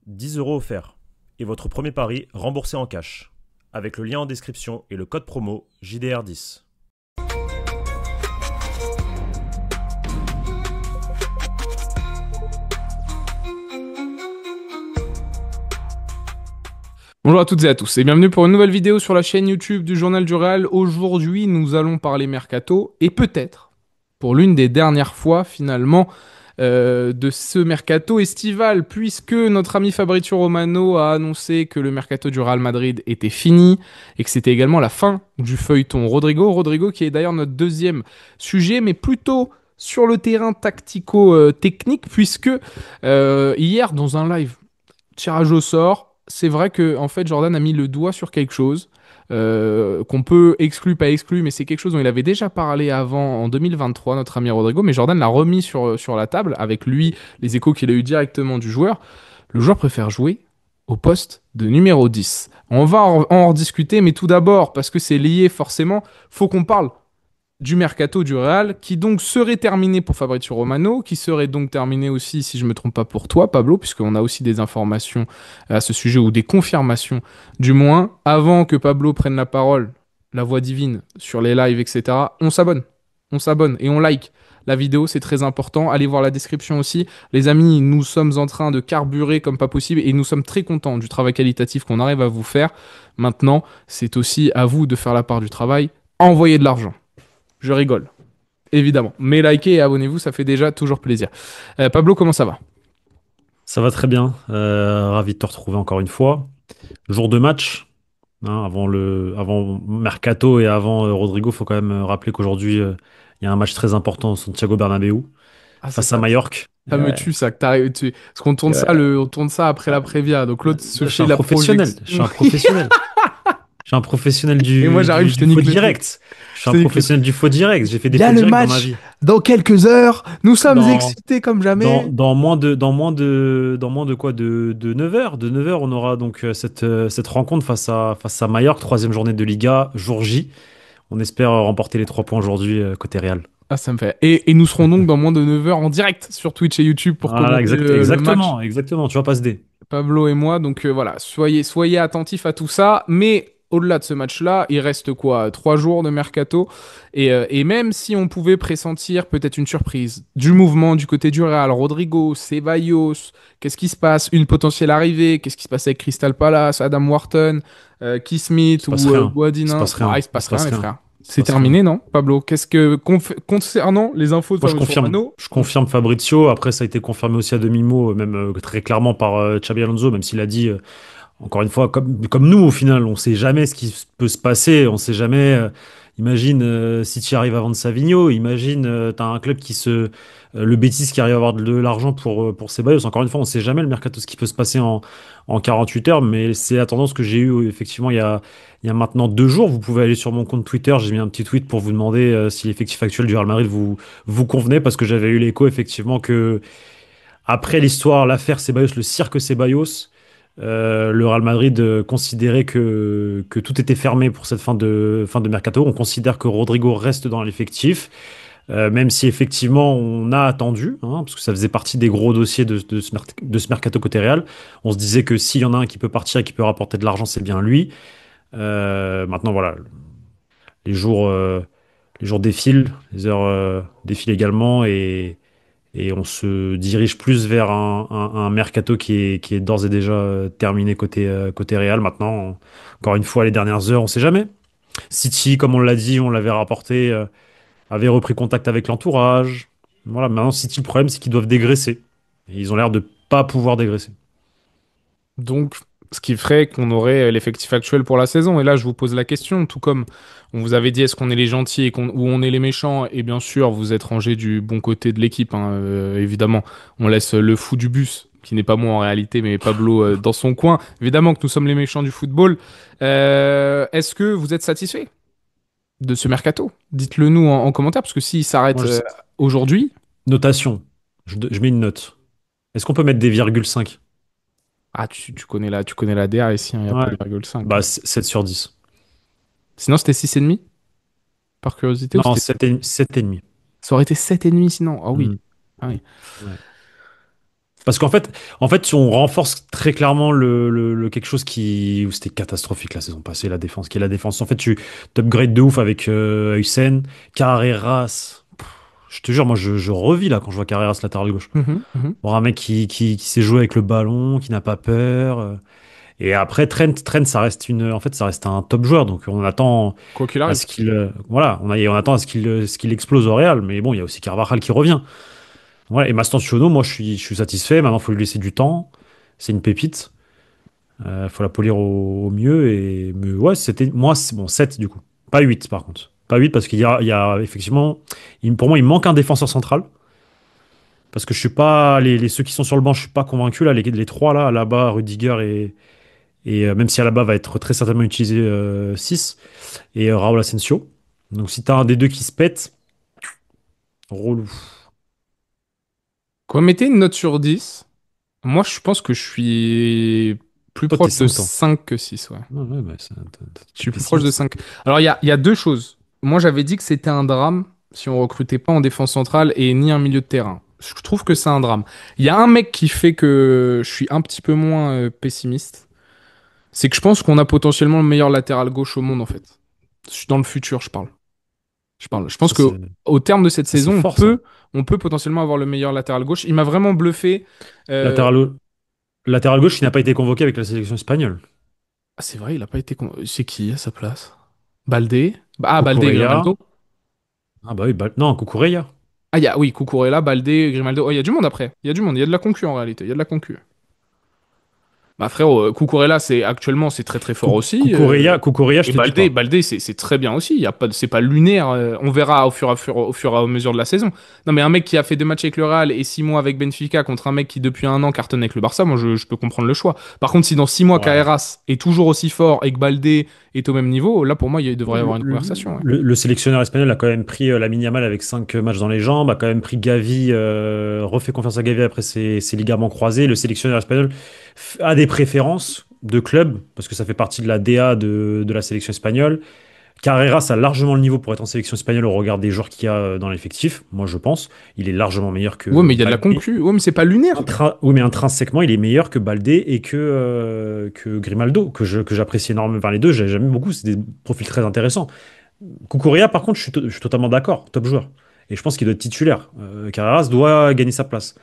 10 € offerts. Et votre premier pari remboursé en cash. Avec le lien en description et le code promo JDR10. Bonjour à toutes et à tous et bienvenue pour une nouvelle vidéo sur la chaîne YouTube du Journal du Real. Aujourd'hui, nous allons parler mercato et peut-être, pour l'une des dernières fois finalement, de ce mercato estival, puisque notre ami Fabrizio Romano a annoncé que le mercato du Real Madrid était fini et que c'était également la fin du feuilleton Rodrigo. Rodrigo qui est d'ailleurs notre deuxième sujet, mais plutôt sur le terrain tactico-technique, puisque hier dans un live tirage au sort, c'est vrai que en fait Jordan a mis le doigt sur quelque chose qu'on peut exclure, pas exclure, mais c'est quelque chose dont il avait déjà parlé avant en 2023, notre ami Rodrigo, mais Jordan l'a remis sur la table avec lui, les échos qu'il a eu directement du joueur. Le joueur préfère jouer au poste de numéro 10. On va en rediscuter, mais tout d'abord, parce que c'est lié forcément, faut qu'on parle du mercato du Real, qui donc serait terminé pour Fabrizio Romano, qui serait donc terminé aussi, si je ne me trompe pas, pour toi, Pablo, puisqu'on a aussi des informations à ce sujet, ou des confirmations, du moins, avant que Pablo prenne la parole, la voix divine, sur les lives, etc., on s'abonne et on like. La vidéo, c'est très important. Allez voir la description aussi. Les amis, nous sommes en train de carburer comme pas possible et nous sommes très contents du travail qualitatif qu'on arrive à vous faire. Maintenant, c'est aussi à vous de faire la part du travail. Envoyez de l'argent. Je rigole, évidemment. Mais likez et abonnez-vous, ça fait déjà toujours plaisir. Pablo, comment ça va? Ça va très bien. Ravi de te retrouver encore une fois. Jour de match, hein, avant Mercato et avant Rodrigo, faut quand même rappeler qu'aujourd'hui, il y a un match très important au Santiago Bernabéu Ah, c'est face à ça. Majorque. Ça me tue, ça. Parce qu'on tourne ça, Ouais. on tourne ça après la Prévia. Donc l'autre se Je suis fait un la professionnel. Je suis projection. un professionnel. Je suis un professionnel Et moi, du, j'arrive, du, je te du faux nique le truc. direct. Je suis Je un te nique le truc. professionnel du faux direct. J'ai fait Il des y a faux le directs dans ma match vie. dans quelques heures. Nous sommes Dans, excités comme dans, jamais. dans moins de, dans moins de, dans moins de quoi? De 9 heures. De 9 heures, on aura donc cette rencontre face à Mallorca, troisième journée de Liga, jour J. On espère remporter les 3 points aujourd'hui côté Real. Ah, ça me fait. Et nous serons donc dans moins de 9 heures en direct sur Twitch et YouTube pour Voilà, commenter le match. exactement, exactement. Tu vas pas se dé. Pablo et moi. Donc voilà, soyez attentifs à tout ça. Mais au-delà de ce match-là, il reste quoi? 3 jours de mercato. Et même si on pouvait pressentir peut-être une surprise du mouvement du côté du Real, Rodrigo, Ceballos, qu'est-ce qui se passe? Une potentielle arrivée, qu'est-ce qui se passe avec Crystal Palace, Adam Wharton, Keith Il Smith se passe ou rien. Il se Guadina? passe Bah, il rien. se Il passe se rien, passe les rien. frères. Il se C'est passe rien. terminé, non, Pablo? Concernant les infos de Moi, je Fabrizio confirme. Romano, Je confirme Fabrizio. Après, ça a été confirmé aussi à demi-mot, même très clairement par Xabi Alonso, même s'il a dit, encore une fois, comme nous, au final, on sait jamais ce qui peut se passer. On sait jamais. Imagine si tu arrives à vendre Savigno. Imagine, tu as un club le Betis qui arrive à avoir de l'argent pour Ceballos. Encore une fois, on sait jamais le mercato, ce qui peut se passer en 48 heures. Mais c'est la tendance que j'ai eue, effectivement, il y a maintenant 2 jours. Vous pouvez aller sur mon compte Twitter. J'ai mis un petit tweet pour vous demander si l'effectif actuel du Real Madrid vous convenait, parce que j'avais eu l'écho, effectivement, que après l'histoire, l'affaire Ceballos, le cirque Ceballos, le Real Madrid considérait que tout était fermé pour cette fin de mercato. On considère que Rodrigo reste dans l'effectif, même si effectivement on a attendu, hein, parce que ça faisait partie des gros dossiers de ce mercato côté Real. On se disait que s'il y en a un qui peut partir et qui peut rapporter de l'argent, c'est bien lui. Maintenant, voilà, les jours, euh, les jours défilent, les heures défilent également, et on se dirige plus vers un mercato qui est d'ores et déjà terminé côté Real. Maintenant, encore une fois, les dernières heures, on ne sait jamais. City, comme on l'a dit, on l'avait rapporté, avait repris contact avec l'entourage. Voilà, maintenant, City, le problème, c'est qu'ils doivent dégraisser. Et ils ont l'air de pas pouvoir dégraisser. donc, ce qui ferait qu'on aurait l'effectif actuel pour la saison. Et là, je vous pose la question, tout comme on vous avait dit, est-ce qu'on est les gentils ou on est les méchants? Et bien sûr, vous êtes rangés du bon côté de l'équipe, hein, évidemment. On laisse le fou du bus, qui n'est pas moi en réalité, mais Pablo dans son coin. Évidemment que nous sommes les méchants du football. Est-ce que vous êtes satisfait de ce mercato? Dites-le nous en commentaire, parce que s'il s'arrête Moi, aujourd'hui, notation. Je mets une note. Est-ce qu'on peut mettre des virgule 5? ah, tu connais la DR ici, il n'y a pas Ouais. de virgule 5. Bah, 7 sur 10. Sinon, c'était 6,5 par curiosité, ou Non, c'était 7 et demi. ça aurait été 7,5 sinon. Ah oui. Hmm. Ah oui. Ouais. Parce qu'en fait, si on renforce très clairement quelque chose où c'était catastrophique la saison passée, la défense, qui est la défense. En fait, tu t'upgrades de ouf avec Hussein, Carreras. Je te jure, moi, je revis là quand je vois Carreras latéral gauche. Mhm, mhm. Voir un mec qui sait jouer avec le ballon, qui n'a pas peur. Et après, Trent, ça reste un top joueur. Donc, on attend Quoi qu'il à arrive. ce qu'il, voilà, on attend à ce qu'il explose au Real. Mais bon, il y a aussi Carvajal qui revient. Voilà, et Mastantuono, moi je suis satisfait. Maintenant, il faut lui laisser du temps. C'est une pépite. Il faut la polir au mieux. Mais ouais, moi, c'est bon, 7 du coup. Pas 8 par contre. Pas 8 parce qu'il y a effectivement, pour moi, il manque un défenseur central. Parce que je suis pas, ceux qui sont sur le banc, je suis pas convaincu. Là, les trois là-bas, Rudiger et même si Alaba va être très certainement utilisé 6 et Raúl Asensio. Donc si t'as un des deux qui se pète, relou. Quoi, mettez une note sur 10. Moi, je pense que je suis plus Toi, t'es proche de 5 toi. 5 que 6, ouais. Ouais, ouais, bah, Je t'es suis plus proche de pessimiste. 5. Alors, il y a deux choses. Moi, j'avais dit que c'était un drame si on recrutait pas en défense centrale et ni un milieu de terrain. Je trouve que c'est un drame. Il y a un mec qui fait que je suis un petit peu moins pessimiste. C'est que je pense qu'on a potentiellement le meilleur latéral gauche au monde, en fait. Dans le futur, je parle. Je pense Ça, que c'est au terme de cette ça, c'est saison, fort, ça. on peut potentiellement avoir le meilleur latéral gauche. Il m'a vraiment bluffé. Euh, Latéral, latéral gauche, il n'a pas été convoqué avec la sélection espagnole. Ah, c'est vrai, il a pas été. C'est qui à sa place? Baldé? Baldé et Cucurella. Grimaldo. Ah bah oui, non, Cucurella. Ah, oui, Cucurella, Baldé, Grimaldo. Oh, il y a du monde après. Il y a du monde. Il y a de la concu en réalité. Il y a de la concu. Bah, frérot, Cucurella, c'est très très fort aussi. Cucurella, je Et te dis pas. Baldé, c'est très bien aussi. Il y a pas, c'est pas lunaire. On verra au fur et à mesure de la saison. Non, mais un mec qui a fait 2 matchs avec le Real et 6 mois avec Benfica contre un mec qui depuis un an cartonne avec le Barça, moi je peux comprendre le choix. Par contre, si dans 6 mois Ouais. Carreras est toujours aussi fort et que Baldé est au même niveau, là pour moi il devrait y Le, avoir une le- conversation. Ouais. le sélectionneur espagnol a quand même pris Lamine Yamal avec 5 matchs dans les jambes, a quand même pris Gavi, refait confiance à Gavi après ses ligaments croisés. Le sélectionneur espagnol a des préférences de club, parce que ça fait partie de la DA de la sélection espagnole. Carreras a largement le niveau pour être en sélection espagnole au regard des joueurs qu'il y a dans l'effectif, moi je pense. Il est largement meilleur Ouais, que mais il y a de la Baldé. concu. Ouais, mais c'est pas lunaire. Oui, mais intrinsèquement, il est meilleur que Baldé et que Grimaldo, que j'apprécie énormément. Enfin, les deux, j'aime beaucoup, c'est des profils très intéressants. Cucurella, par contre, je suis totalement d'accord, top joueur. Et je pense qu'il doit être titulaire. Carreras doit gagner sa place.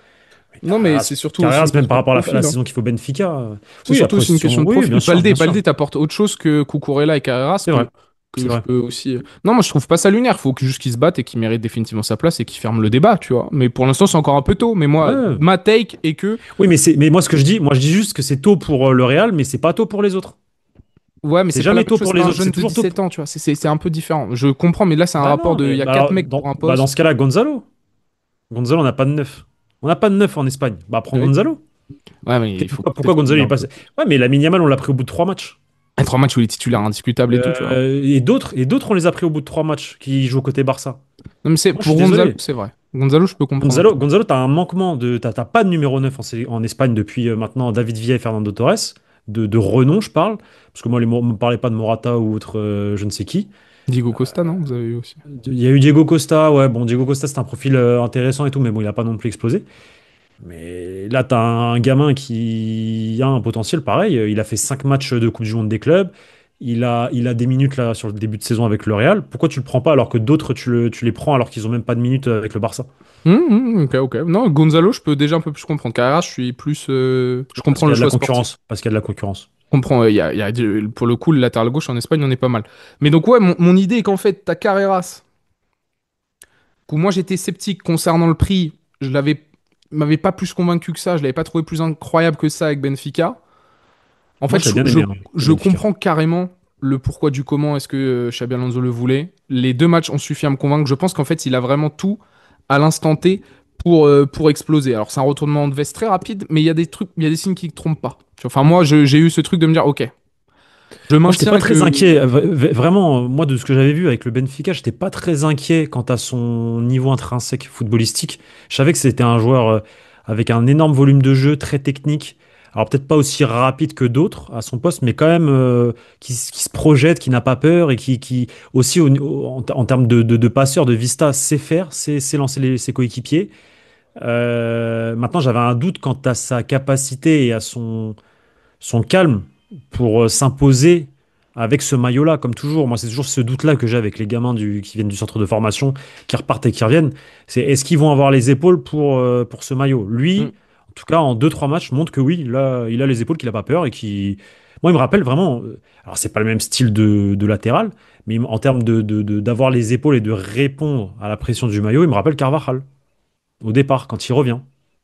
Mais Non, mais c'est Carreras, surtout aussi Carreras, une même question par de rapport à la profil, hein. saison qu'il faut au Benfica. C'est Oui, surtout après, aussi une question de oui, profil. bien sûr, bien sûr. Baldé t'apporte autre chose que Cucurella et Carreras C'est vrai, c'est que je vrai. peux aussi. Non, moi je trouve pas ça lunaire. Faut juste qu'il se batte et qu'il mérite définitivement sa place et qu'il ferme le débat, tu vois. Mais pour l'instant, c'est encore un peu tôt. Mais moi, Ouais. ma take est que. Oui, mais moi, ce que je dis, je dis juste que c'est tôt pour le Real, mais c'est pas tôt pour les autres. Ouais, mais C'est c'est pas la jamais même tôt chose. pour C'est pas les un autres, c'est jeune de toujours tôt. 17 ans, tu vois. C'est un peu différent. Je comprends, mais là, c'est un Bah rapport non, de. Il mais y a bah 4 alors, mecs pour un dans poste. ce cas-là, Gonzalo. Gonzalo, on n'a pas de neuf. On n'a pas de neuf en Espagne. Bah, prends Ouais, Gonzalo. ouais, mais il faut Pourquoi peut-être qu'on Gonzalo ait il est un peu. passé? Ouais, mais Lamine Yamal, on l'a pris au bout de 3 matchs. 3 matchs où il est titulaire indiscutable et tout, tu vois. Et d'autres, on les a pris au bout de 3 matchs qui jouent côté Barça. Non, mais Moi, je suis pour Gonzalo, désolé. c'est vrai. Gonzalo, je peux comprendre un peu. Gonzalo, t'as un manquement t'as pas de numéro 9 en Espagne depuis maintenant David Villa et Fernando Torres, de renom, je parle, parce que moi, me parlais pas de Morata ou autre, je ne sais qui. Diego Costa, non? Vous avez eu aussi. Il y a eu Diego Costa, ouais, bon, Diego Costa, c'est un profil intéressant et tout, mais bon, il a pas non plus explosé. Mais là, tu as un gamin qui a un potentiel pareil. Il a fait 5 matchs de Coupe du Monde des clubs. Il a des minutes là sur le début de saison avec le Real. Pourquoi tu le prends pas alors que d'autres, tu les prends alors qu'ils ont même pas de minutes avec le Barça? Ok, ok. Non, Gonzalo, je peux déjà un peu plus comprendre. Carrera, je suis plus. Je Parce comprends qu'il y le a de la choix sportif. concurrence. Parce qu'il y a de la concurrence. Je comprends. Pour le coup, le latéral gauche en Espagne, on est pas mal. Mais donc, ouais, mon idée est qu'en fait, t'as Carreras, où moi j'étais sceptique concernant le prix. Il m'avait pas plus convaincu que ça. Je l'avais pas trouvé plus incroyable que ça avec Benfica. En Moi, fait, j'avais bien aimé hein, le je Benfica. comprends carrément le pourquoi du comment est-ce que Xabi Alonso le voulait. Les 2 matchs ont suffi à me convaincre. Je pense qu'en fait, il a vraiment tout à l'instant T pour exploser. Alors, c'est un retournement de veste très rapide, mais il y a des trucs, il y a des signes qui ne trompent pas. Enfin, moi, j'ai eu ce truc de me dire, ok, je Moi, j'étais maintiens pas très que. inquiet. Vraiment, moi, de ce que j'avais vu avec le Benfica, j'étais pas très inquiet quant à son niveau intrinsèque footballistique. Je savais que c'était un joueur avec un énorme volume de jeu, très technique. Alors, peut-être pas aussi rapide que d'autres à son poste, mais quand même qui se projette, qui n'a pas peur et qui aussi, en termes de passeur, de vista, sait faire, sait lancer ses coéquipiers. Maintenant, j'avais un doute quant à sa capacité et à son calme pour s'imposer avec ce maillot-là, comme toujours. Moi, c'est toujours ce doute-là que j'ai avec les gamins qui viennent du centre de formation, qui repartent et qui reviennent. C'est est-ce qu'ils vont avoir les épaules pour ce maillot? Mm. Lui, en tout cas, en deux trois matchs, montre que oui, là, il a les épaules, qu'il n'a pas peur et qui. Moi, il me rappelle vraiment. Alors, c'est pas le même style de latéral, mais en termes d'avoir les épaules et de répondre à la pression du maillot, il me rappelle Carvajal au départ, quand il revient.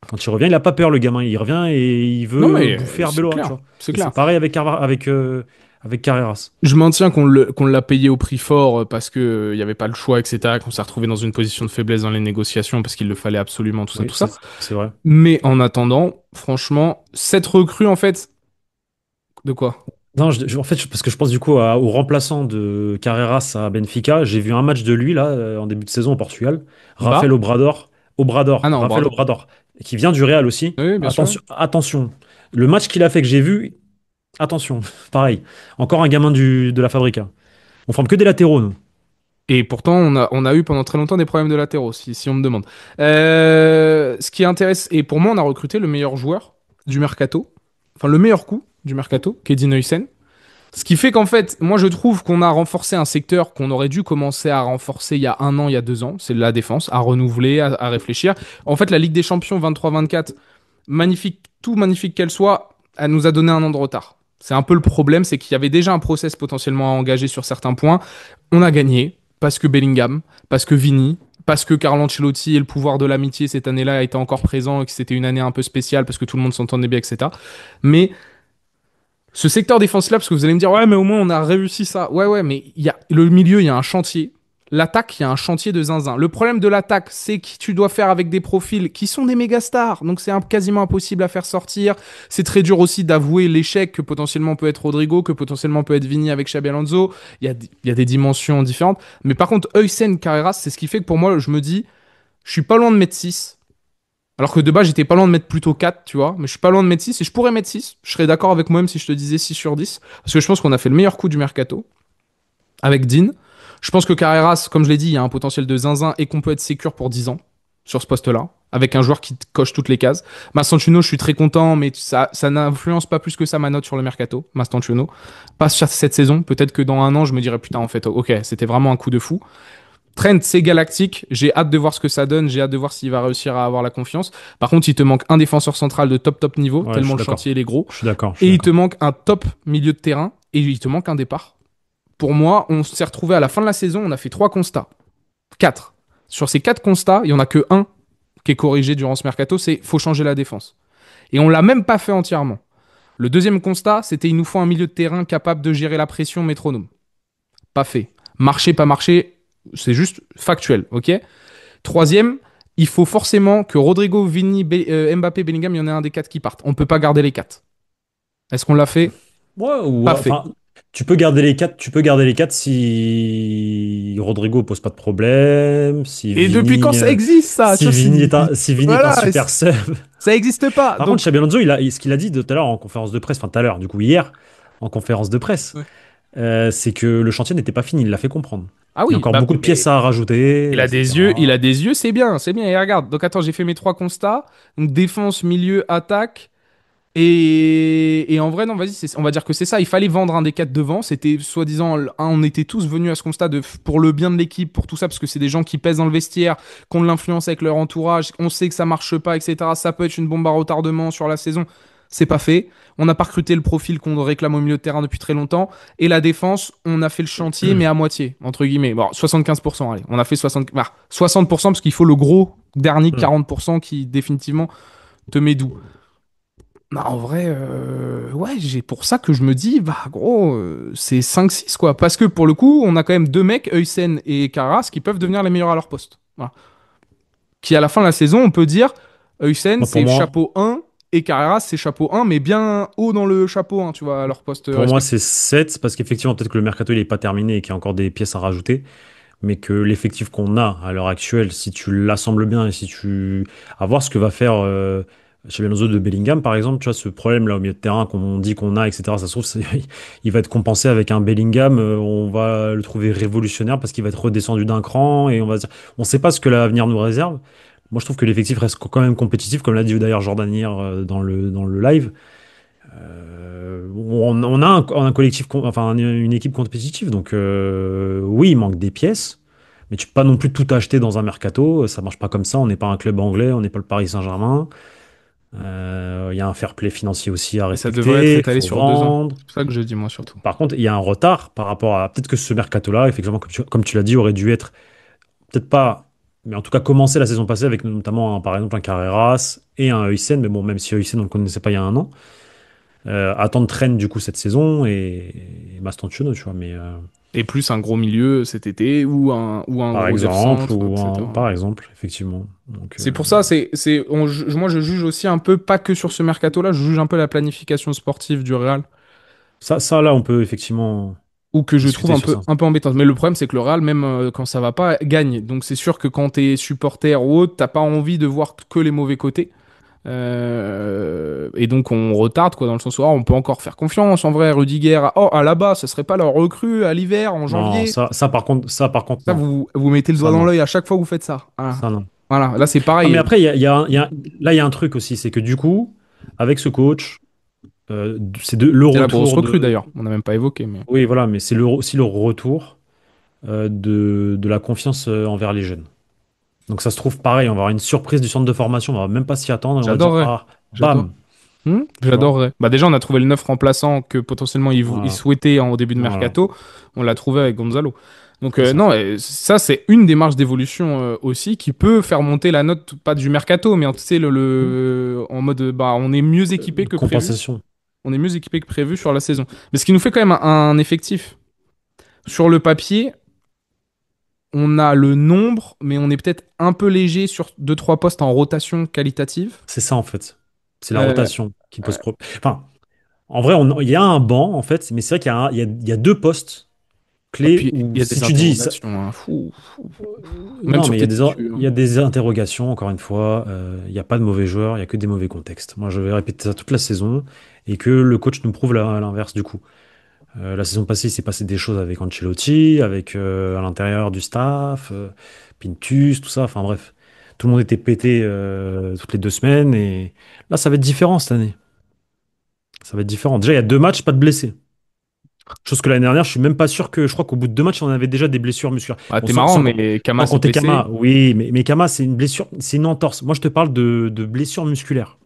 Quand il revient, il n'a pas peur, le gamin. Il revient et il Non, veut mais bouffer c'est Arbeloa, tu clair. vois. C'est Et clair. c'est pareil avec Carreras. Je maintiens qu'on l'a payé au prix fort parce que il y avait pas le choix, etc. Qu'on s'est retrouvé dans une position de faiblesse dans les négociations parce qu'il le fallait absolument, tout ça, Oui, tout ça. c'est vrai. Mais en attendant, franchement, cette recrue, en fait, de quoi? Non, en fait, parce que je pense du coup au remplaçant de Carreras à Benfica. J'ai vu un match de lui, là, en début de saison au Portugal. Rafael Bah? Obrador. Ah non, Rafael Brado. Obrador. Qui vient du Real aussi. Oui, bien sûr. Attention, attention. Le match qu'il a fait que j'ai vu, attention. Pareil. Encore un gamin de la Fabrica. On forme que des latéraux, nous. Et pourtant, on a eu pendant très longtemps des problèmes de latéraux, si on me demande. Ce qui intéresse, et pour moi, on a recruté le meilleur joueur du mercato, enfin le meilleur coup du mercato, Kedin Huysen. Ce qui fait qu'en fait, moi je trouve qu'on a renforcé un secteur qu'on aurait dû commencer à renforcer il y a un an, il y a 2 ans, c'est la défense, à renouveler, à réfléchir. En fait, la Ligue des Champions 23-24, magnifique, tout magnifique qu'elle soit, elle nous a donné un an de retard. C'est un peu le problème, c'est qu'il y avait déjà un process potentiellement à engager sur certains points. On a gagné, parce que Bellingham, parce que Vini, parce que Carlo Ancelotti et le pouvoir de l'amitié cette année-là a été encore présent et que c'était une année un peu spéciale parce que tout le monde s'entendait bien, etc. Mais ce secteur défense-là, parce que vous allez me dire, ouais, mais au moins on a réussi ça. Ouais, ouais, mais il y a le milieu, il y a un chantier. L'attaque, il y a un chantier de zinzin. Le problème de l'attaque, c'est que tu dois faire avec des profils qui sont des méga stars. Donc c'est quasiment impossible à faire sortir. C'est très dur aussi d'avouer l'échec que potentiellement peut être Rodrigo, que potentiellement peut être Vini avec Xabi Alonso. Il y a des dimensions différentes. Mais par contre, Huysen, Carreras, c'est ce qui fait que pour moi, je me dis, je suis pas loin de mettre 6. Alors que de base, j'étais pas loin de mettre plutôt 4, tu vois. Mais je suis pas loin de mettre 6 et je pourrais mettre 6. Je serais d'accord avec moi-même si je te disais 6 sur 10. Parce que je pense qu'on a fait le meilleur coup du mercato avec Dean. Je pense que Carreras, comme je l'ai dit, il y a un potentiel de zinzin et qu'on peut être sécure pour 10 ans sur ce poste-là. Avec un joueur qui coche toutes les cases. Mastantuono, je suis très content, mais ça n'influence pas plus que ça ma note sur le mercato. Mastantuono. Pas sur cette saison. Peut-être que dans un an, je me dirais putain, en fait, ok, c'était vraiment un coup de fou. Trent, c'est galactique. J'ai hâte de voir ce que ça donne. J'ai hâte de voir s'il va réussir à avoir la confiance. Par contre, il te manque un défenseur central de top niveau, Ouais, je tellement suis le d'accord. chantier il est gros. Je suis d'accord. Je Et suis il te d'accord. manque un top milieu de terrain. Et il te manque un départ. Pour moi, on s'est retrouvé à la fin de la saison. On a fait 3 constats. 4. Sur ces 4 constats, il n'y en a que un qui est corrigé durant ce mercato, c'est faut changer la défense. Et on l'a même pas fait entièrement. Le deuxième constat, c'était il nous faut un milieu de terrain capable de gérer la pression métronome. Pas fait. Marcher, pas marcher, c'est juste factuel, ok. Troisième, il faut forcément que Rodrigo, Vini, Mbappé, Bellingham, il y en ait un des 4 qui partent. On ne peut pas garder les 4. Est-ce qu'on l'a fait? Ouais, ou Pas fait. enfin, tu peux garder les quatre. Tu peux garder les quatre si Rodrigo pose pas de problème, Et depuis quand ça existe, ça? Tu vois, Si Vini est un voilà, super sub. ça n'existe pas. Par contre, Donc, Xabi Alonso, ce qu'il a dit tout à l'heure en conférence de presse, enfin tout à l'heure, du coup hier, en conférence de presse, ouais. c'est que le chantier n'était pas fini. Il l'a fait comprendre. Ah Il y a oui, encore bah, beaucoup de pièces à rajouter, il a des yeux, etc. il a des yeux, c'est bien, c'est bien. Et regarde, donc attends, j'ai fait mes 3 constats. Donc défense, milieu, attaque. Et en vrai, non, vas-y, on va dire que c'est ça. Il fallait vendre un des 4 devant. C'était soi-disant, on était tous venus à ce constat pour le bien de l'équipe, pour tout ça, parce que c'est des gens qui pèsent dans le vestiaire, qui ont de l'influence avec leur entourage. On sait que ça marche pas, etc. Ça peut être une bombe à retardement sur la saison. C'est pas fait. On n'a pas recruté le profil qu'on réclame au milieu de terrain depuis très longtemps. Et la défense, on a fait le chantier, mais à moitié, entre guillemets. Bon, 75%, allez. On a fait 60% parce qu'il faut le gros dernier Hmm. 40% qui définitivement te met doux. Non, en vrai, ouais, j'ai pour ça que je me dis, bah gros, c'est 5-6 quoi. Parce que pour le coup, on a quand même 2 mecs, Huysen et Carras, qui peuvent devenir les meilleurs à leur poste. Voilà. Qui à la fin de la saison, on peut dire, Huysen Moi, c'est chapeau 1 et Carras c'est chapeau 1, mais bien haut dans le chapeau 1, tu vois, à leur poste pour moi, respectif. c'est 7 parce qu'effectivement, peut-être que le mercato il est pas terminé et qu'il y a encore des pièces à rajouter, mais que l'effectif qu'on a à l'heure actuelle, si tu l'assembles bien et si tu à voir ce que va faire Xabi Alonso de Bellingham, par exemple, tu vois, ce problème-là au milieu de terrain qu'on dit qu'on a, etc., ça se trouve, il va être compensé avec un Bellingham, on va le trouver révolutionnaire parce qu'il va être redescendu d'un cran et on va se dire, on sait pas ce que l'avenir nous réserve. Moi, je trouve que l'effectif reste quand même compétitif, comme l'a dit d'ailleurs Jordan hier dans le live. On a un collectif, enfin une équipe compétitive, donc oui, il manque des pièces, mais tu peux pas non plus tout acheter dans un mercato, ça marche pas comme ça, on n'est pas un club anglais, on n'est pas le Paris Saint-Germain. Il y a un fair play financier aussi à Et ça devrait être respecter, il étalé faut sur 2 ans. vendre. C'est pour ça que je dis, moi, surtout. Par contre, il y a un retard par rapport à peut-être que ce mercato-là, effectivement, comme tu l'as dit, aurait dû être peut-être pas, mais en tout cas commencer la saison passée avec notamment par exemple un Carreras et un Huysen, mais bon, même si Huysen on ne le connaissait pas il y a un an. Attendre Trent du coup cette saison et Mastantuono, tu vois, mais Et plus un gros milieu cet été ou un par gros def exemple, centre, etc. par exemple, effectivement. Donc, C'est pour ça, moi je juge aussi un peu, pas que sur ce mercato-là, je juge un peu la planification sportive du Real, ça là, on peut effectivement ou que je trouve discuter sur ça. un peu embêtante. Mais le problème, c'est que le Real, même quand ça va pas, gagne. Donc c'est sûr que quand t'es supporter ou autre, t'as pas envie de voir que les mauvais côtés. Et donc on retarde, quoi, dans le sens où on peut encore faire confiance. En vrai, Rudiger, à là-bas, ce serait pas leur recrue à l'hiver, en Non, janvier. ça par contre, Ça, non. vous mettez le doigt Ça, dans non. l'œil à chaque fois que vous faites ça. Voilà. Ça, non. Voilà, là c'est Non, mais pareil. après, là, il y a un truc aussi, c'est que du coup, avec ce coach, c'est le C'est la grosse retour recrue de. d'ailleurs. On n'a même pas évoqué, mais. Oui, voilà, mais c'est aussi le retour de la confiance envers les jeunes. Donc ça se trouve pareil, on va avoir une surprise du centre de formation, on va même pas s'y attendre, et on va dire, J'adorerais. ah, J'adore. bam, tu vois. J'adorerais. Bah déjà, on a trouvé le neuf remplaçant que potentiellement il Voilà, souhaitait au début de voilà, mercato. On l'a trouvé avec Gonzalo. Donc c'est ça. non, ça c'est une démarche d'évolution aussi qui peut faire monter la note, pas du mercato, mais tu sais, en mode bah on est mieux équipé que prévu. Compensation. On est mieux équipé que prévu sur la saison. Mais ce qui nous fait quand même un effectif. Sur le papier, on a le nombre, mais on est peut-être un peu léger sur deux trois postes en rotation qualitative. C'est ça en fait. C'est la Euh, rotation qui pose problème. Enfin, en vrai, il y a un banc en fait, mais c'est vrai qu'il y a deux postes Et clés puis, où il y a des si tu dis ça. interrogations, hein. Même Non, sur mais il y a tes des, titus, il hein. y a des interrogations, encore une fois. Il n'y a pas de mauvais joueurs, il n'y a que des mauvais contextes. Moi, je vais répéter ça toute la saison et que le coach nous prouve l'inverse du coup. La saison passée, il s'est passé des choses avec Ancelotti, avec à l'intérieur du staff, Pintus, tout ça. Enfin bref, tout le monde était pété toutes les 2 semaines et là, ça va être différent cette année. Ça va être différent. Déjà, il y a 2 matchs, pas de blessés. Chose que l'année dernière, je suis même pas sûr que. Je crois qu'au bout de 2 matchs, on avait déjà des blessures musculaires. Ah, Bon, t'es sans, marrant, sans, mais Kama sans s'est compter blessé. Kama, oui, mais Kama, c'est une blessure, c'est une entorse. Moi, je te parle de blessures musculaires,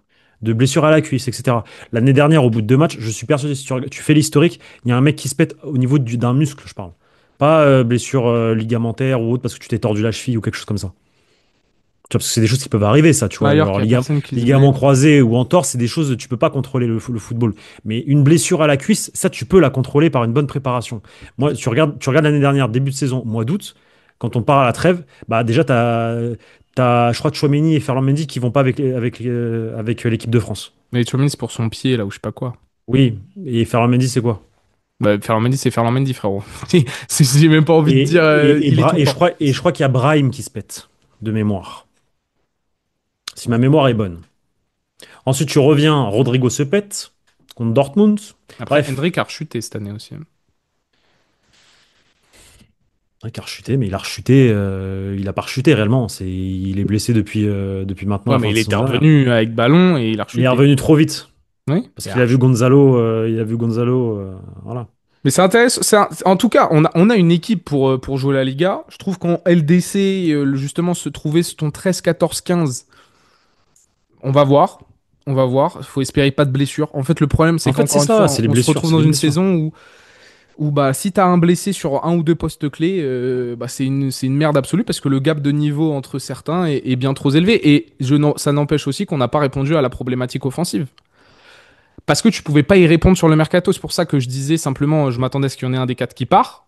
de blessures à la cuisse, etc. L'année dernière, au bout de 2 matchs, je suis persuadé, si tu fais l'historique, il y a un mec qui se pète au niveau d'un muscle, je parle. Pas blessure ligamentaire ou autre parce que tu t'es tordu la cheville ou quelque chose comme ça. Tu vois, parce que c'est des choses qui peuvent arriver, ça, tu vois. D'ailleurs, Alors, qu'il y a personne qui se ligament blesse. croisé ou entorse, c'est des choses que tu peux pas contrôler le football. Mais une blessure à la cuisse, ça, tu peux la contrôler par une bonne préparation. Moi, tu regardes l'année dernière, début de saison, mois d'août, quand on part à la trêve, bah déjà, je crois, Tchouaméni et Ferland Mendy qui vont pas avec l'équipe de France. Mais Tchouaméni, c'est pour son pied, là, ou je sais pas quoi. Oui, et Ferland Mendy, c'est quoi? Bah, Ferland Mendy, c'est Ferland Mendy, frérot. J'ai même pas envie de Et, dire et, et, il est tout Bra- le temps. et je crois qu'il y a Brahim qui se pète, de mémoire. Si ma mémoire est bonne. Ensuite, tu reviens, Rodrigo se pète contre Dortmund. Après, Bref, Hendrik a rechuté cette année aussi. il a rechuté, mais il a rechuté, il a pas rechuté réellement. Il est blessé depuis maintenant Ouais, la mais fin de il était saison dernière. revenu avec ballon et il a Il est rechuté. revenu trop vite Oui. parce qu'il a vu Gonzalo, voilà. Mais c'est intéressant. En tout cas, on a une équipe pour jouer la Liga. Je trouve qu'en LDC, justement, se trouver ton 13, 14, 15, on va voir. On va voir. Il faut espérer pas de blessure. En fait, le problème, c'est En fait, c'est qu'encore une ça, fois, c'est les on se blessures, retrouve c'est dans les une blessures. saison où bah, si t'as un blessé sur un ou deux postes clés, bah, c'est une merde absolue parce que le gap de niveau entre certains est bien trop élevé. Et ça n'empêche aussi qu'on n'a pas répondu à la problématique offensive. Parce que tu pouvais pas y répondre sur le mercato. C'est pour ça que je disais simplement, je m'attendais à ce qu'il y en ait un des quatre qui part.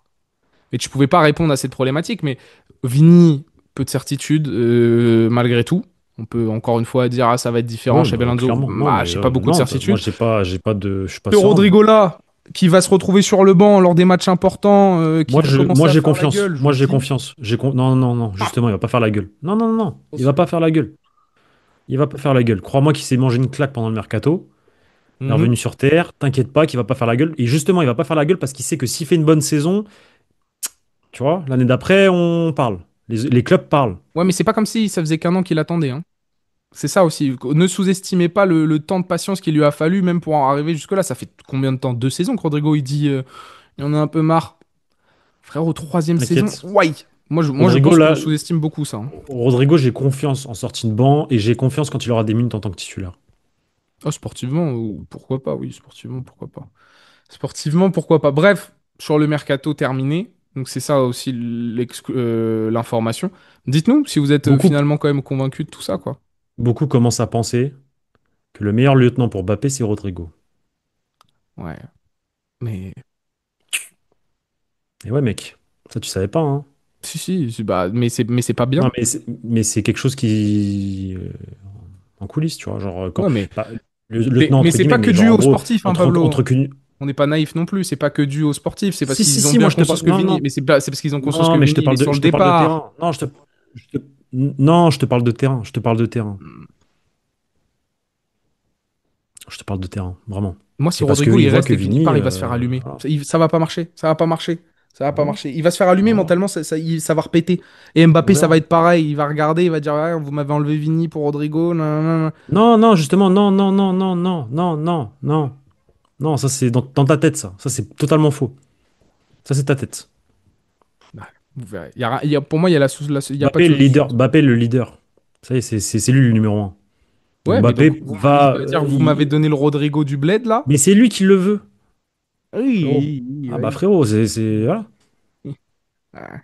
Et tu pouvais pas répondre à cette problématique. Mais Vini, peu de certitude, malgré tout. On peut encore une fois dire, ah, ça va être différent. Ouais, Chez bah, Alonso, clairement. Non, bah, mais j'ai pas beaucoup de non, moi, certitude. je suis pas Que serein. Rodrigo là, qui va se retrouver sur le banc lors des matchs importants, qui Moi, va je, commencer moi, à j'ai faire la confiance. gueule, je vous Moi, le j'ai dis. confiance. Non, non, non, justement, il va pas faire la gueule. Non, non, non, non, il va pas faire la gueule. Il va pas faire la gueule. Crois-moi qu'il s'est mangé une claque pendant le mercato. Il est Mhm. revenu sur terre. T'inquiète pas qu'il va pas faire la gueule. Et justement, il va pas faire la gueule parce qu'il sait que s'il fait une bonne saison, tu vois, l'année d'après, on parle. Les clubs parlent. Ouais, mais c'est pas comme si ça faisait qu'un an qu'il attendait, hein. C'est ça aussi. Ne sous-estimez pas le temps de patience qu'il lui a fallu, même pour en arriver jusque-là. Ça fait combien de temps? 2 saisons que Rodrigo, il dit il en a un peu marre. Frérot, troisième saison, T'inquiète. ouais. Moi, je Rodrigo, pense qu'on là, sous-estime beaucoup ça, hein. Rodrigo, j'ai confiance en sortie de banc et j'ai confiance quand il aura des minutes en tant que titulaire. Oh, sportivement, pourquoi pas, oui, sportivement, pourquoi pas. Sportivement, pourquoi pas. Bref, sur le mercato terminé, donc c'est ça aussi l'information. Dites-nous si vous êtes Beaucoup, finalement quand même convaincu de tout ça, quoi. beaucoup commencent à penser que le meilleur lieutenant pour Mbappé, c'est Rodrigo. Ouais, mais Et ouais, mec, ça tu savais pas, hein. bah, mais c'est pas Non, bien. mais c'est quelque chose qui, en coulisses, tu vois, genre quand, Ouais, mais pas, le lieutenant mais entre c'est guillemets, pas que mais genre dû en au gros sportif, hein, entre Pablo. qu'une. On n'est pas naïf non plus. C'est pas que dû au sportif. C'est parce Si, si, qu'ils ont si, bien moi je te conscience parle. que Non, Vini. non, Mais c'est parce qu'ils ont conscience non, que mais je te Vini, il est parle sur le je te parle de départ. terrain. Non, non, je te parle de terrain. Je te parle de terrain. Je te parle de terrain, vraiment. Moi, si Et parce Rodrigo qu'il il voit reste que et que Vini Vini, part, il va se faire allumer. voilà. Ça va pas marcher. Ça va pas marcher. Ça va On pas verra. marcher. Il va se faire allumer On verra. mentalement. Ça va répéter. Et On Mbappé, ça va verra. être pareil. Il va regarder. Il va dire ouais, vous m'avez enlevé Vini pour Rodrigo. Nan, nan, nan. Non, non, justement, non, non, non, non, non, non, non, non. Non, ça c'est dans ta tête, ça. Ça c'est totalement faux. Ça c'est ta tête. Bah, vous verrez. Pour moi, il y a il y a pas de solution. Mbappé le leader. Ça y est, c'est lui le numéro un. Donc Ouais, mais donc Mbappé ça va. veut dire vous m'avez donné le Rodrigo du Bled là. Mais c'est lui qui le veut, frérot. Oui, oui, Ah bah oui. frérot, voilà. Ah.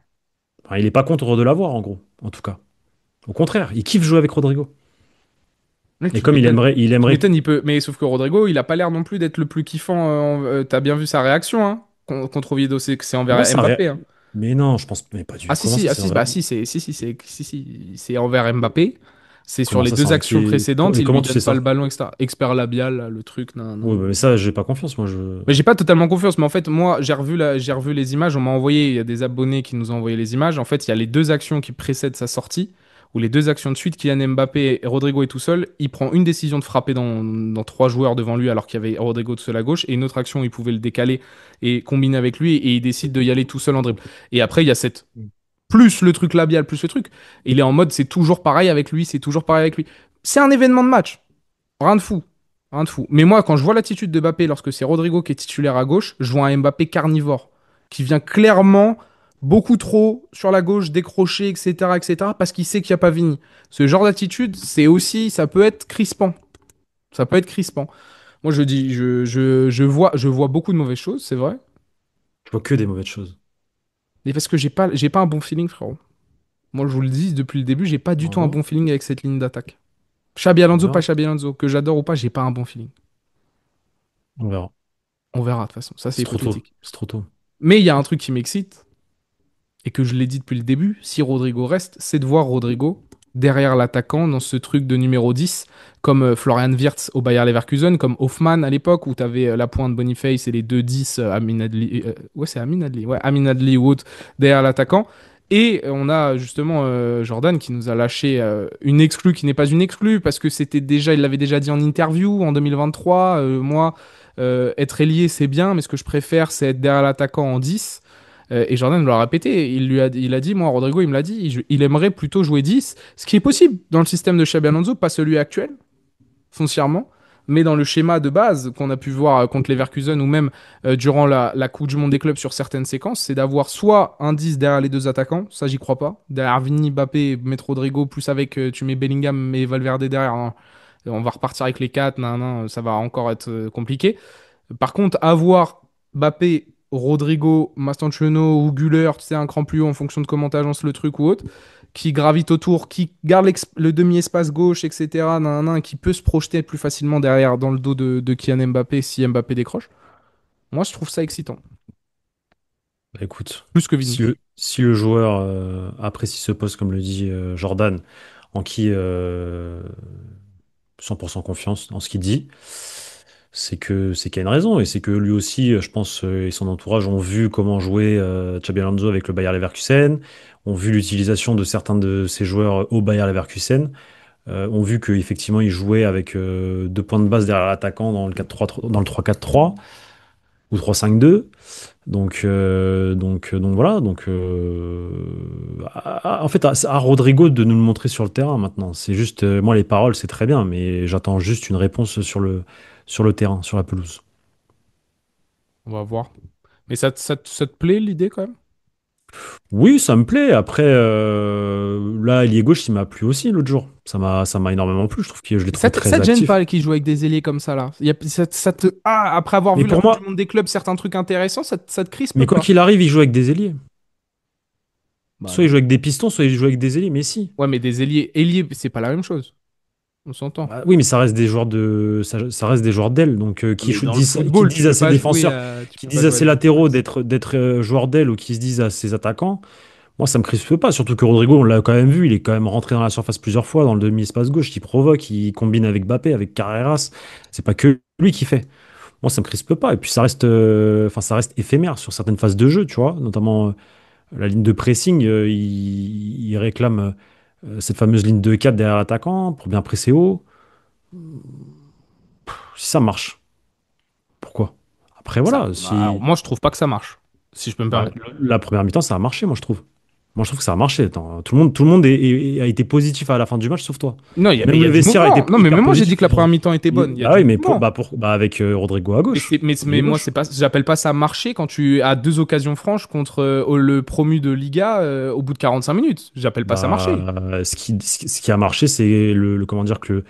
Enfin, il est pas contre de l'avoir, en gros, en tout cas. Au contraire, il kiffe jouer avec Rodrigo. Ouais, Et tu comme m'étonnes. il Tu aimerait. m'étonnes, il peut. Mais sauf que Rodrigo, il a pas l'air non plus d'être le plus kiffant. T'as bien vu sa réaction, hein, contre Oviedo, c'est Ouais, envers Mbappé, hein. Mais non, je pense. Mais pas Ah du. si Comment si, ça, ah c'est si, envers. bah si, c'est envers Mbappé. C'est sur Comment les ça, c'est deux un. actions précédentes, Mais il lui comment tu sais donne pas le ça? ballon, etc. Expert labial, là, le truc, non, Ouais, non. bah, mais ça, j'ai pas confiance, moi. Je. Mais j'ai pas totalement confiance, mais en fait, moi, j'ai revu les images, on m'a envoyé, il y a des abonnés qui nous ont envoyé les images. En fait, il y a les deux actions qui précèdent sa sortie, ou les deux actions de suite, Kylian Mbappé et Rodrigo est tout seul. Il prend une décision de frapper dans trois joueurs devant lui, alors qu'il y avait Rodrigo tout seul à gauche, et une autre action, il pouvait le décaler et combiner avec lui, et il décide de y aller tout seul en dribble. Et après, il y a cette plus le truc labial, plus le truc. Il est en mode, c'est toujours pareil avec lui, c'est toujours pareil avec lui. C'est un événement de match. Rien de fou. Rien de fou. Mais moi, quand je vois l'attitude de Mbappé lorsque c'est Rodrigo qui est titulaire à gauche, je vois un Mbappé carnivore qui vient clairement beaucoup trop sur la gauche, décrocher, etc., etc., parce qu'il sait qu'il n'y a pas Vini. Ce genre d'attitude, c'est aussi, ça peut être crispant. Ça peut être crispant. Moi, je dis, je vois beaucoup de mauvaises choses, c'est vrai. Je vois que des mauvaises choses. Mais parce que j'ai pas un bon feeling, frérot. Moi, je vous le dis depuis le début, j'ai pas du On tout un verra. bon feeling avec cette ligne d'attaque. Xabi On Alonso, pas verra. Xabi Alonso, que j'adore ou pas, j'ai pas un bon feeling. On verra. On verra de toute façon, ça c'est C'est trop tôt. hypothétique. C'est trop tôt. Mais il y a un truc qui m'excite, et que je l'ai dit depuis le début, si Rodrigo reste, c'est de voir Rodrigo derrière l'attaquant dans ce truc de numéro 10, comme Florian Wirtz au Bayer Leverkusen, comme Hoffmann à l'époque, où tu avais la pointe Boniface et les deux 10, Amin Adli, ouais c'est Amin Adli, ouais, Amin Adli ou autre, derrière l'attaquant. Et on a justement Jordan qui nous a lâché une exclue qui n'est pas une exclue, parce que c'était déjà, il l'avait déjà dit en interview en 2023, moi, être ailier c'est bien, mais ce que je préfère c'est être derrière l'attaquant en 10. Et Jordan l'a répété, il a dit, moi, Rodrigo, il me l'a dit, il aimerait plutôt jouer 10, ce qui est possible dans le système de Xabi Alonso, pas celui actuel, foncièrement, mais dans le schéma de base qu'on a pu voir contre Leverkusen ou même durant la Coupe du Monde des clubs sur certaines séquences, c'est d'avoir soit un 10 derrière les deux attaquants, ça j'y crois pas, derrière Vini, Mbappé, mettre Rodrigo, plus avec, tu mets Bellingham et Valverde derrière, hein. On va repartir avec les 4, nan, nan, ça va encore être compliqué. Par contre, avoir Mbappé, Rodrigo, Mastantuono ou Güler, tu sais, un cran plus haut en fonction de comment t'agences le truc ou autre, qui gravite autour, qui garde le demi-espace gauche, etc., qui peut se projeter plus facilement derrière dans le dos de Kylian Mbappé si Mbappé décroche. Moi, je trouve ça excitant. Bah, écoute, Plus que Vini. si le joueur apprécie ce poste, comme le dit Jordan, en qui 100% confiance dans ce qu'il dit, c'est qu'il y a une raison et c'est que lui aussi, je pense, et son entourage ont vu comment jouer Xabi Alonso avec le Bayer Leverkusen, ont vu l'utilisation de certains de ses joueurs au Bayer Leverkusen, ont vu qu'effectivement il jouait avec deux points de base derrière l'attaquant dans le 4-3, dans le 3-4-3. ou 3-5-2. Donc voilà. En fait, à Rodrigo de nous le montrer sur le terrain maintenant. C'est juste, moi, les paroles, c'est très bien, mais j'attends juste une réponse sur le terrain, sur la pelouse. On va voir. Mais ça te plaît l'idée quand même? Oui, ça me plaît. Après, là, ailier gauche, il m'a plu aussi l'autre jour. Ça m'a énormément plu. Je trouve que je l'ai trouvé Ça très te gêne actif. pas qu'il joue avec des ailiers comme ça là? Après avoir Mais vu la pour Coupe du moi, Monde des clubs, certains trucs intéressants, ça te crispe mais quoi pas? qu'il arrive, il joue avec des ailiers. Bah Soit il non. joue avec des pistons, soit il joue avec des ailiers. Mais si. Ouais, mais des ailiers, c'est pas la même chose. On s'entend. Bah oui, mais ça reste des joueurs ça reste des joueurs d'aile, donc Mais dans le qui football, disent à ses défenseurs, tu qui peux pas disent à jouer ses avec des latéraux défenseurs. d'être joueurs d'aile ou qui se disent à ses attaquants, moi ça me crispe pas. Surtout que Rodrigo, on l'a quand même vu, il est quand même rentré dans la surface plusieurs fois dans le demi-espace gauche, il provoque, il combine avec Mbappé, avec Carreras. C'est pas que lui qui fait. Moi ça me crispe pas. Et puis ça reste éphémère sur certaines phases de jeu, tu vois, notamment la ligne de pressing, il réclame cette fameuse ligne de 4 derrière l'attaquant pour bien presser haut. Si ça marche. Pourquoi? Après, voilà, Alors, si moi, je trouve pas que ça marche, si je peux me bah, permettre. la première mi-temps, ça a marché, moi, je trouve. Moi, je trouve que ça a marché. Attends, tout le monde a été positif à la fin du match, sauf toi. Non, mais il Même y le a du vestiaire a été mouvement. Non, mais hyper même moi, j'ai dit positif. que la première mi-temps était bonne. Il y a Bah du oui, mais mouvement. avec Rodrigo à gauche. Mais Ailier moi, gauche. c'est pas, j'appelle pas ça marcher quand tu as deux occasions franches contre le promu de Liga au bout de 45 minutes. J'appelle pas ça marcher. Ce qui a marché, c'est comment dire que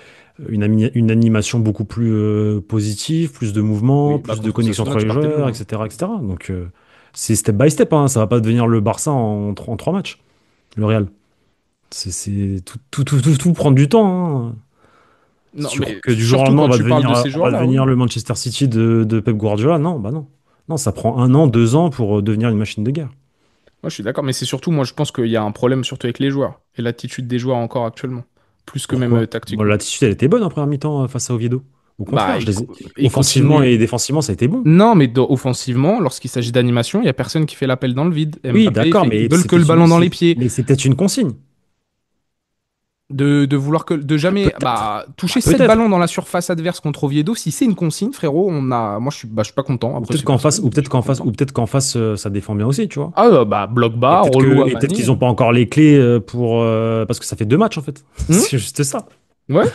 une animation beaucoup plus positive, plus de mouvement, Oui, bah plus de contre connexion Osasuna, entre tu les partais de joueurs, loin. etc., etc. Donc c'est step by step, hein. Ça va pas devenir le Barça en 3 matchs, le Real. Tout prend du temps, hein. Si Non, tu crois mais que du jour au surtout lendemain, quand tu parles de ces on va joueurs-là, oui. devenir le Manchester City de Pep Guardiola, non, bah non. Non, ça prend 1 an, 2 ans pour devenir une machine de guerre. Moi, je suis d'accord, mais c'est surtout, moi, je pense qu'il y a un problème surtout avec les joueurs et l'attitude des joueurs encore actuellement, plus que même Pourquoi? Bon, tactiquement. l'attitude, elle était bonne en première mi-temps face à Oviedo. Au Bah, contraire, il offensivement continue. et défensivement, ça a été bon. Non, mais offensivement, lorsqu'il s'agit d'animation, il y a personne qui fait l'appel dans le vide. Oui, Mbappé, d'accord, ils mais veulent que le ballon dans les pieds. mais c'était une consigne. De vouloir de jamais Peut-être. toucher Bah, 7 peut-être. ballons dans la surface adverse contre Oviedo, si c'est une consigne, frérot, moi je suis pas content. Ou Après, peut-être c'est qu'en face, personnel, ou mais je peut-être suis pas qu'en face, content. ou peut-être qu'en face, ça défend bien aussi, tu vois. Ah, bah, bloc bas, relou à Et peut-être manier. qu'ils n'ont pas encore les clés parce que ça fait 2 matchs en fait. Hum. C'est juste ça. Ouais,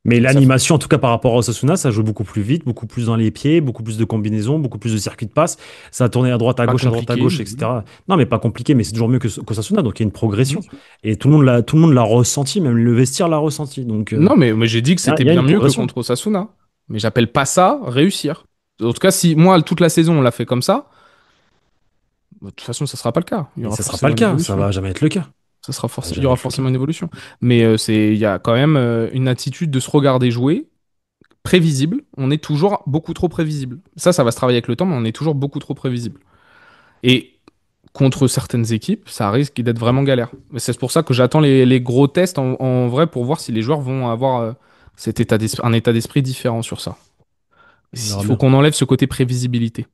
Mais ça fait. l'animation, en tout cas par rapport à Osasuna, ça joue beaucoup plus vite, beaucoup plus dans les pieds, beaucoup plus de combinaisons, beaucoup plus de circuits de passe. Ça a tourné Pas à droite, à compliqué, gauche, mais oui. etc. Non, mais pas compliqué, mais c'est toujours mieux qu'Osasuna, donc il y a une Bien progression. sûr. Et tout le monde l'a ressenti, même le vestiaire l'a ressenti. Donc Non, mais j'ai dit que c'était il y a bien une mieux que progression. contre Osasuna. Mais j'appelle pas ça réussir. En tout cas, si moi, toute la saison, on l'a fait comme ça, bah, de toute façon, ça sera pas le cas. Il y Mais aura ça sera pas forcément le une cas, ça évolution. va jamais être le cas. Ça va Il y jamais aura être le cas. forcément une évolution. Mais il y a quand même une attitude de se regarder jouer prévisible. On est toujours beaucoup trop prévisible. Ça va se travailler avec le temps, mais on est toujours beaucoup trop prévisible. Et contre certaines équipes, ça risque d'être vraiment galère. Mais c'est pour ça que j'attends les gros tests en vrai pour voir si les joueurs vont avoir un état d'esprit différent sur ça. On Il verra faut bien. qu'on enlève ce côté prévisibilité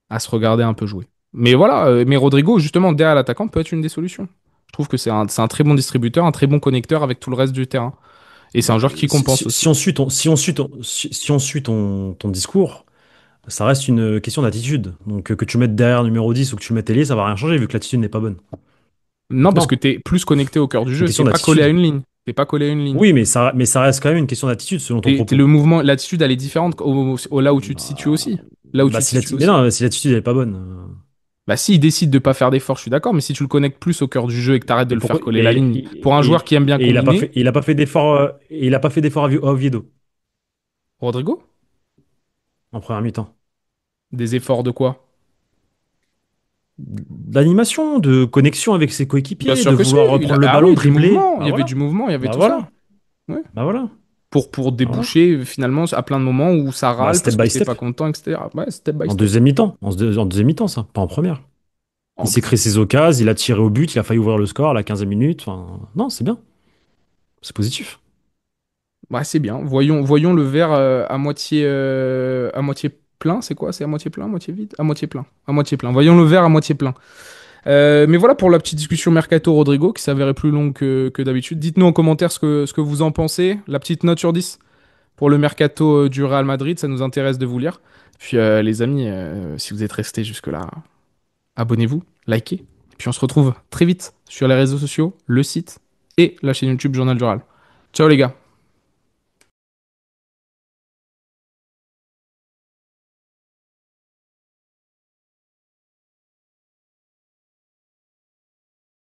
à se regarder un peu jouer. Mais voilà, mais Rodrigo, justement, derrière l'attaquant, peut être une des solutions. Je trouve que c'est un très bon distributeur, un très bon connecteur avec tout le reste du terrain. Et c'est un joueur qui compense Si aussi. on suit si on suit ton discours, ça reste une question d'attitude. Donc que tu mettes derrière numéro 10 ou que tu mettes ailier, ça va rien changer vu que l'attitude n'est pas bonne. Non, Donc parce que non, t'es plus connecté au cœur du c'est une jeu. question T'es pas collé à d'attitude. une ligne. T'es pas collé à une ligne. Oui, mais ça reste quand même une question d'attitude selon ton T'es propos. le mouvement, l'attitude, elle est différente là où tu te situes Bah, aussi. Là où tu te situes mais aussi. non, si l'attitude n'est pas bonne. Bah, s'il décide de pas faire d'effort, je suis d'accord, mais si tu le connectes plus au cœur du jeu et que t'arrêtes de Mais le faire pourquoi coller la ligne, pour un joueur qui aime bien combiner, il a pas fait d'effort il a pas fait d'effort à Oviedo Rodrigo, en première mi-temps. des efforts de quoi? D'animation, de connexion avec ses Bien coéquipiers, de sûr que si. vouloir reprendre le Ah ballon, oui, du dribbler. mouvement. Il Bah y avait voilà. du mouvement, il y avait Bah tout ça. voilà. Ouais. Bah voilà. Pour Bah voilà. déboucher finalement à plein de moments où ça Bah, râle step parce que by t'es step. pas content, etc. Ouais, step by En step. deuxième mi-temps. En deuxième mi-temps, ça, pas en première. Il En s'est plus. créé ses occasions, il a tiré au but, il a failli ouvrir le score à la 15e minute. Enfin, non, c'est bien. C'est positif. Ouais, c'est bien. Voyons le verre à moitié plein. C'est quoi? C'est à moitié plein, à moitié vide? À moitié plein. À moitié plein. Voyons le verre à moitié plein. Mais voilà pour la petite discussion Mercato Rodrigo qui s'avérait plus longue que d'habitude. Dites-nous en commentaire ce que vous en pensez. La petite note sur 10. pour le mercato du Real Madrid. Ça nous intéresse de vous lire. Puis les amis, si vous êtes restés jusque-là, abonnez-vous, likez. Et puis on se retrouve très vite sur les réseaux sociaux, le site et la chaîne YouTube Journal du Real. Ciao les gars.